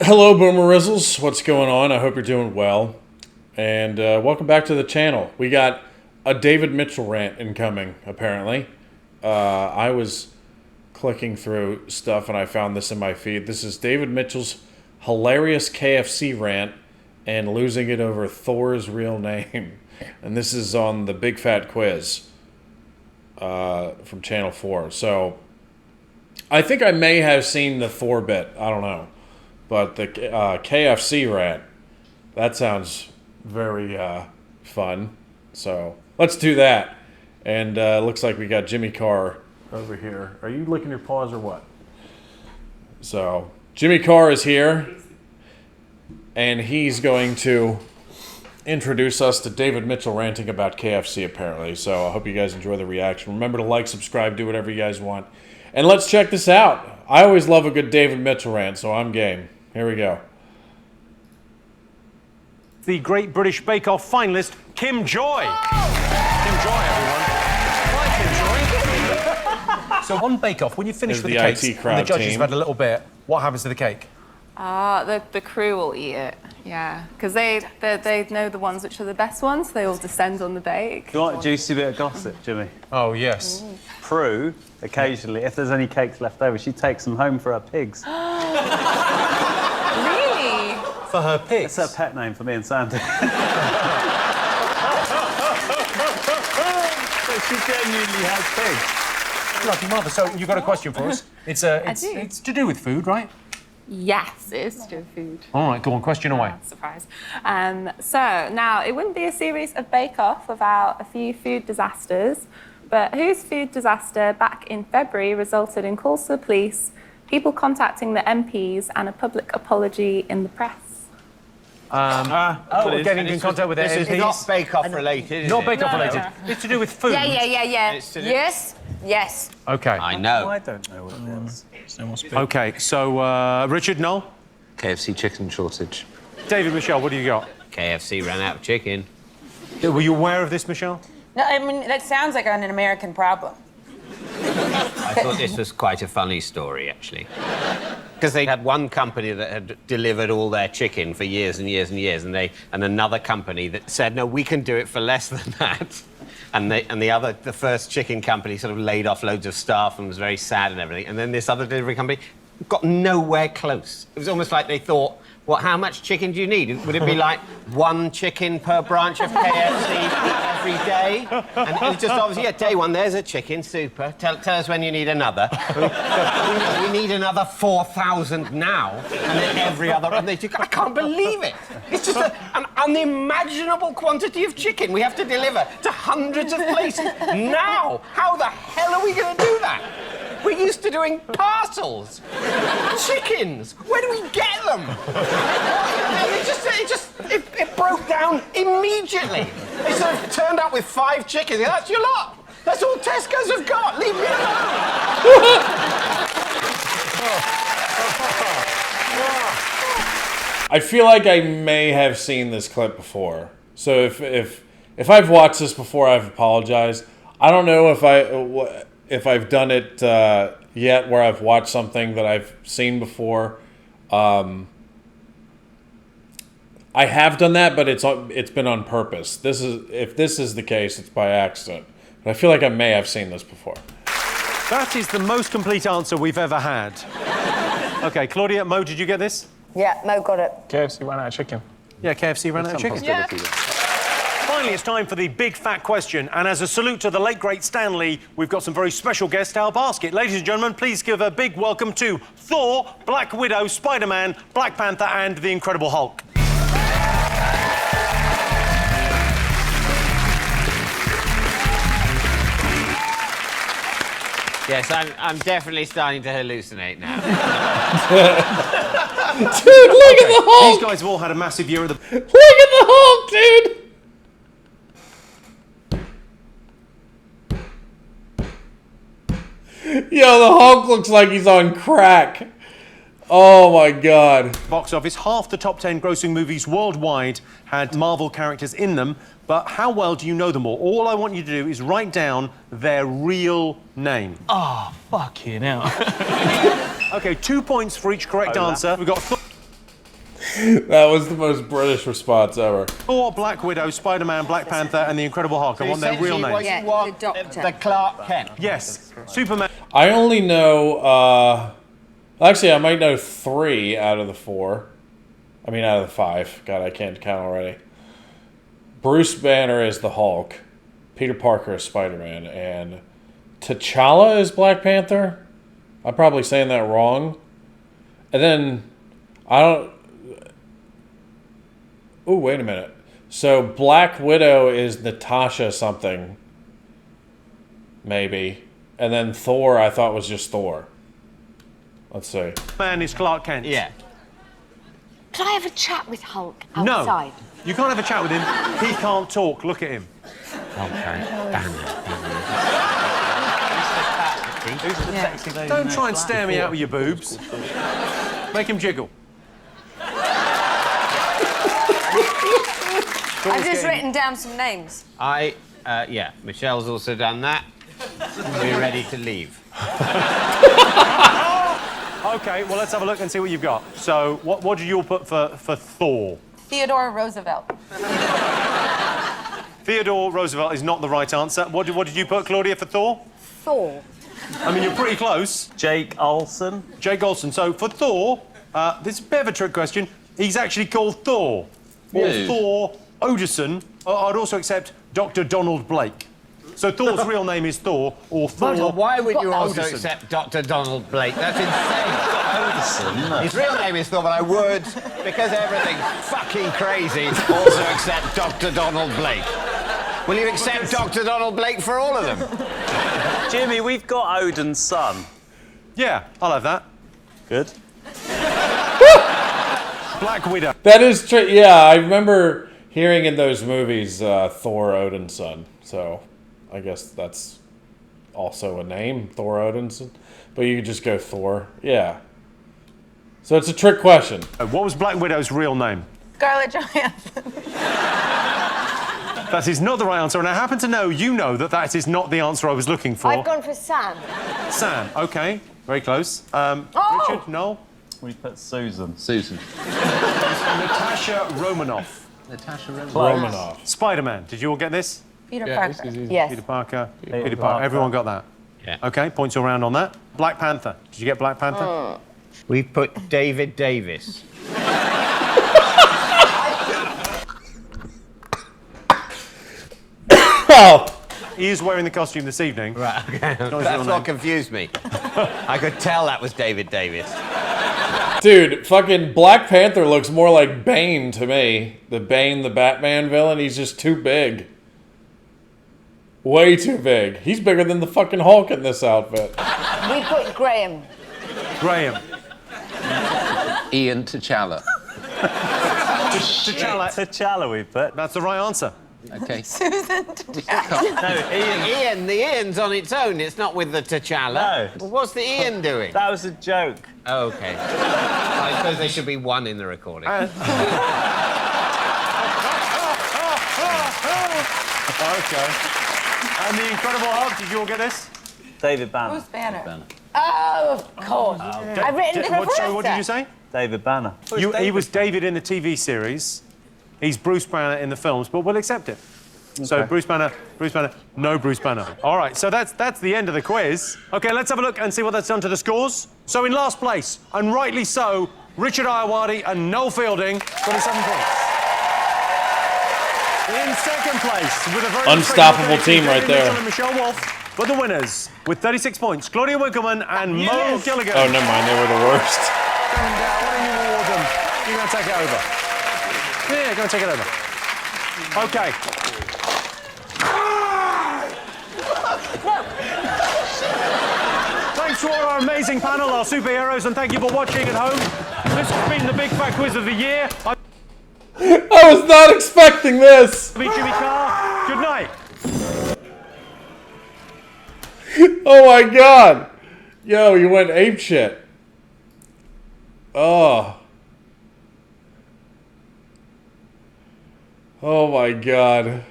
Hello, Boomerizzles. What's going on? I hope you're doing well. And welcome back to the channel. We got a David Mitchell rant incoming, apparently. I was clicking through stuff and I found this in my feed. This is David Mitchell's hilarious KFC rant and losing it over Thor's real name. And this is on the Big Fat Quiz from Channel 4. So I think I may have seen the Thor bit. I don't know. But the KFC rant, that sounds very fun. So let's do that. And looks like we got Jimmy Carr over here. Are you licking your paws or what? So Jimmy Carr is here. And he's going to introduce us to David Mitchell ranting about KFC, apparently. So I hope you guys enjoy the reaction. Remember to like, subscribe, do whatever you guys want. And let's check this out. I always love a good David Mitchell rant, so I'm game. Here we go. The Great British Bake Off finalist, Kim Joy. Oh! Kim Joy, everyone. Hi, Kim Joy. So on Bake Off, when you finish with the cakes and the judges have had a little bit, what happens to the cake? The crew will eat it, yeah. Because they know the ones which are the best ones. They all descend on the bake. You want a juicy bit of gossip, Jimmy? Oh, yes. Prue, occasionally, if there's any cakes left over, she takes them home for her pigs. Really? For her pigs? That's her pet name for me and Sandy. So she genuinely has pigs. Lucky mother. So you've got a question for us? It's to do with food, right? Yes, it is to do with food. All right, go on, question away. Surprise. So, now, it wouldn't be a series of Bake Off without a few food disasters, but whose food disaster back in February resulted in calls to the police, people contacting the MPs, and a public apology in the press? We're getting in contact with the MPs. This is not Bake Off related, Not Bake Off No, related. no. It's to do with food. Yeah. Yes. Okay. I know. I don't know what it was. Okay, so Richard, Noel? KFC chicken shortage. David, Michelle, what do you got? KFC ran out of chicken. Were you aware of this, Michelle? No, I mean, that sounds like an American problem. I thought this was quite a funny story, actually. Because they had one company that had delivered all their chicken for years and years and years, and another company that said, no, we can do it for less than that. And the first chicken company sort of laid off loads of staff and was very sad and everything. And then this other delivery company got nowhere close. It was almost like they thought, well, how much chicken do you need? Would it be like one chicken per branch of KFC every day? And it's just obviously, yeah, day one, there's a chicken, super. Tell us when you need another. We need another 4,000 now. And then every other, and they just, I can't believe it. It's just an unimaginable quantity of chicken we have to deliver to hundreds of places now. How the hell are we going to do that? We're used to doing parcels. Chickens. Where do we get them? It broke down immediately. They sort of turned up with 5 chickens. That's your lot. That's all Tesco's have got. Leave me alone. I feel like I may have seen this clip before. So if I've watched this before, I've apologized. I don't know if I've done it yet where I've watched something that I've seen before. I have done that, but it's been on purpose. If this is the case, it's by accident. But I feel like I may have seen this before. That is the most complete answer we've ever had. Okay, Claudia, Mo, did you get this? Yeah, Mo got it. KFC ran out of chicken. Yeah, KFC ran out of chicken. Yeah. Finally, it's time for the big fat question. And as a salute to the late, great Stan Lee, we've got some very special guests to help ask it. Ladies and gentlemen, please give a big welcome to Thor, Black Widow, Spider-Man, Black Panther, and the Incredible Hulk. Yes, I'm definitely starting to hallucinate now. Dude, look at the Hulk! These guys have all had a massive year at the... Look at the Hulk, dude! Yo, the Hulk looks like he's on crack. Oh my God. box office. Half the top 10 grossing movies worldwide had Marvel characters in them, but how well do you know them all? All I want you to do is write down their real name. Oh, fuck you now. Okay, 2 points for each correct answer. We've got... That was the most British response ever. Thor, Black Widow, Spider-Man, Black Panther, and the Incredible Hulk. I want their real names. Yeah, the Doctor. The Clark Kent. Yes. Superman. I only know, actually, I might know 3 out of the 4. I mean, out of the 5. God, I can't count already. Bruce Banner is the Hulk. Peter Parker is Spider-Man. And T'Challa is Black Panther. I'm probably saying that wrong. And then, I don't... Oh, wait a minute. So, Black Widow is Natasha something. Maybe. And then Thor, I thought was just Thor. Let's see. Man is Clark Kent. Yeah. Can I have a chat with Hulk No. outside? You can't have a chat with him. He can't talk. Look at him. Okay. Who's the sexy lady? Don't try and stare me out with your boobs. Make him jiggle. I've just written down some names. Yeah, Michelle's also done that. We're ready to leave. Okay, well, let's have a look and see what you've got. So, what did you all put for Thor? Theodore Roosevelt. Theodore Roosevelt is not the right answer. What did you put, Claudia, for Thor? Thor. I mean, you're pretty close. Jake Olsen. Jake Olsen. So, for Thor, this is a bit of a trick question. He's actually called Thor. Or Thor Odinson. I'd also accept Dr. Donald Blake. So Thor's real name is Thor, or Thor... But why would you also Odinson. accept Dr. Donald Blake? That's insane. His real name is Thor, but I would, because everything's fucking crazy, also accept Dr. Donald Blake. Will you accept Dr. Donald Blake for all of them? Jimmy, we've got Odin's son. Yeah, I'll have that. Good. Black Widow. That is true. Yeah, I remember hearing in those movies Thor Odin's son. So I guess that's also a name, Thor Odinson. But you could just go Thor. Yeah. So it's a trick question. What was Black Widow's real name? Scarlett Johansson. That is not the right answer, and I happen to know you know that is not the answer I was looking for. I've gone for Sam. Sam, okay. Very close. Richard, Noel? We put Susan. Susan. Natasha Romanoff. Natasha Romanoff. Romanoff. Spider-Man. Did you all get this? Peter Yeah, Parker. this is easy. Yes. Peter Parker. Peter Parker. Parker. Everyone got that? Yeah. Okay, points all round on that. Black Panther. Did you get Black Panther? We've put David Davis. Oh, He is wearing the costume this evening. Right, okay. his real That's name. what confused me. I could tell that was David Davis. dude, fucking Black Panther looks more like Bane to me. The Bane, the Batman villain, he's just too big. Way too big. He's bigger than the fucking Hulk in this outfit. We put Graham. Graham. Ian T'Challa. T'Challa. T'Challa we put. That's the right answer. Okay. No, Ian. The Ian's on its own. It's not with the T'Challa. No. Well, what's the Ian doing? That was a joke. Oh, okay. I suppose there should be one in the recording. Okay. And the Incredible Hulk, did you all get this? David Banner. Who's Banner? Oh, of course. I've written different So what did you say? David Banner. He was David in the TV series. He's Bruce Banner in the films, but we'll accept it. So Okay. Bruce Banner, no Bruce Banner. All right, so that's the end of the quiz. Okay, let's have a look and see what that's done to the scores. So in last place, and rightly so, Richard Iowati and Noel Fielding, 27 points. In second place, with a very Unstoppable respectable team right David there. Mitchell and Michelle Wolf, but the winners with 36 points, Claudia Winkleman and Mo Gilligan. Oh, never mind. They were the worst. And why don't you award them? You're going to take it over. Yeah, go and take it over. Okay. Thanks to all our amazing panel, our superheroes, and thank you for watching at home. This has been the Big Fat Quiz of the Year. I've I was not expecting this. been Jimmy Carr. Good night. Oh my god. Yo, you went apeshit. Oh. Oh my god.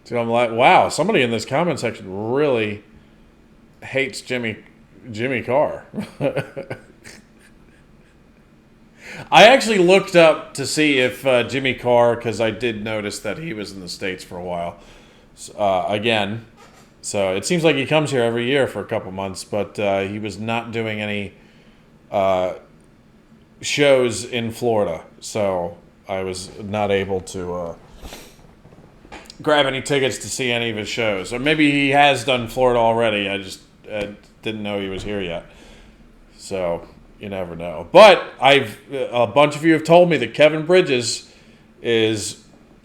Dude, I'm like, wow, somebody in this comment section really hates Jimmy Carr. I actually looked up to see if Jimmy Carr, because I did notice that he was in the States for a while, again. So it seems like he comes here every year for a couple months, but he was not doing any shows in Florida. So I was not able to grab any tickets to see any of his shows. Or maybe he has done Florida already. I just didn't know he was here yet. So you never know. But a bunch of you have told me that Kevin Bridges is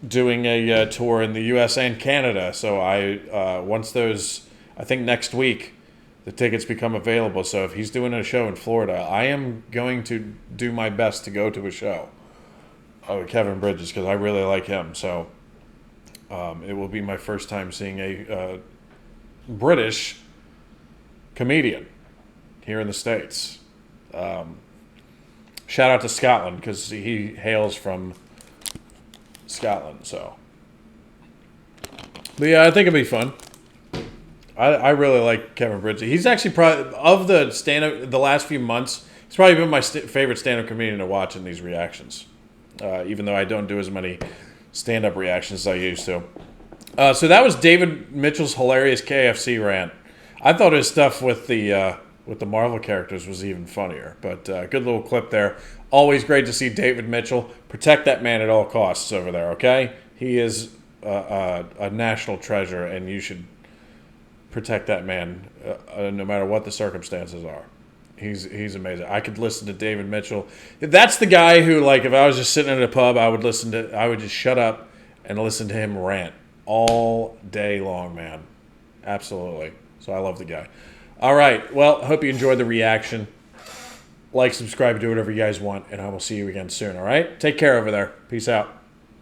doing a tour in the U.S. and Canada. So once those, I think next week, the tickets become available. So if he's doing a show in Florida, I am going to do my best to go to a show of Kevin Bridges because I really like him. So it will be my first time seeing a British comedian here in the States. Shout out to Scotland because he hails from Scotland. So, but yeah, I think it'll be fun. I really like Kevin Bridges. He's actually probably of the stand-up the last few months. He's probably been my favorite stand-up comedian to watch in these reactions. Even though I don't do as many stand-up reactions as I used to. So that was David Mitchell's hilarious KFC rant. I thought his stuff with the Marvel characters was even funnier. But good little clip there. Always great to see David Mitchell. Protect that man at all costs over there, okay? He is a national treasure, and you should protect that man no matter what the circumstances are. He's amazing. I could listen to David Mitchell. That's the guy who, like, if I was just sitting in a pub, I would just shut up and listen to him rant all day long, man. Absolutely. So I love the guy. All right. Well, hope you enjoyed the reaction. Like, subscribe, do whatever you guys want, and I will see you again soon, all right? Take care over there. Peace out.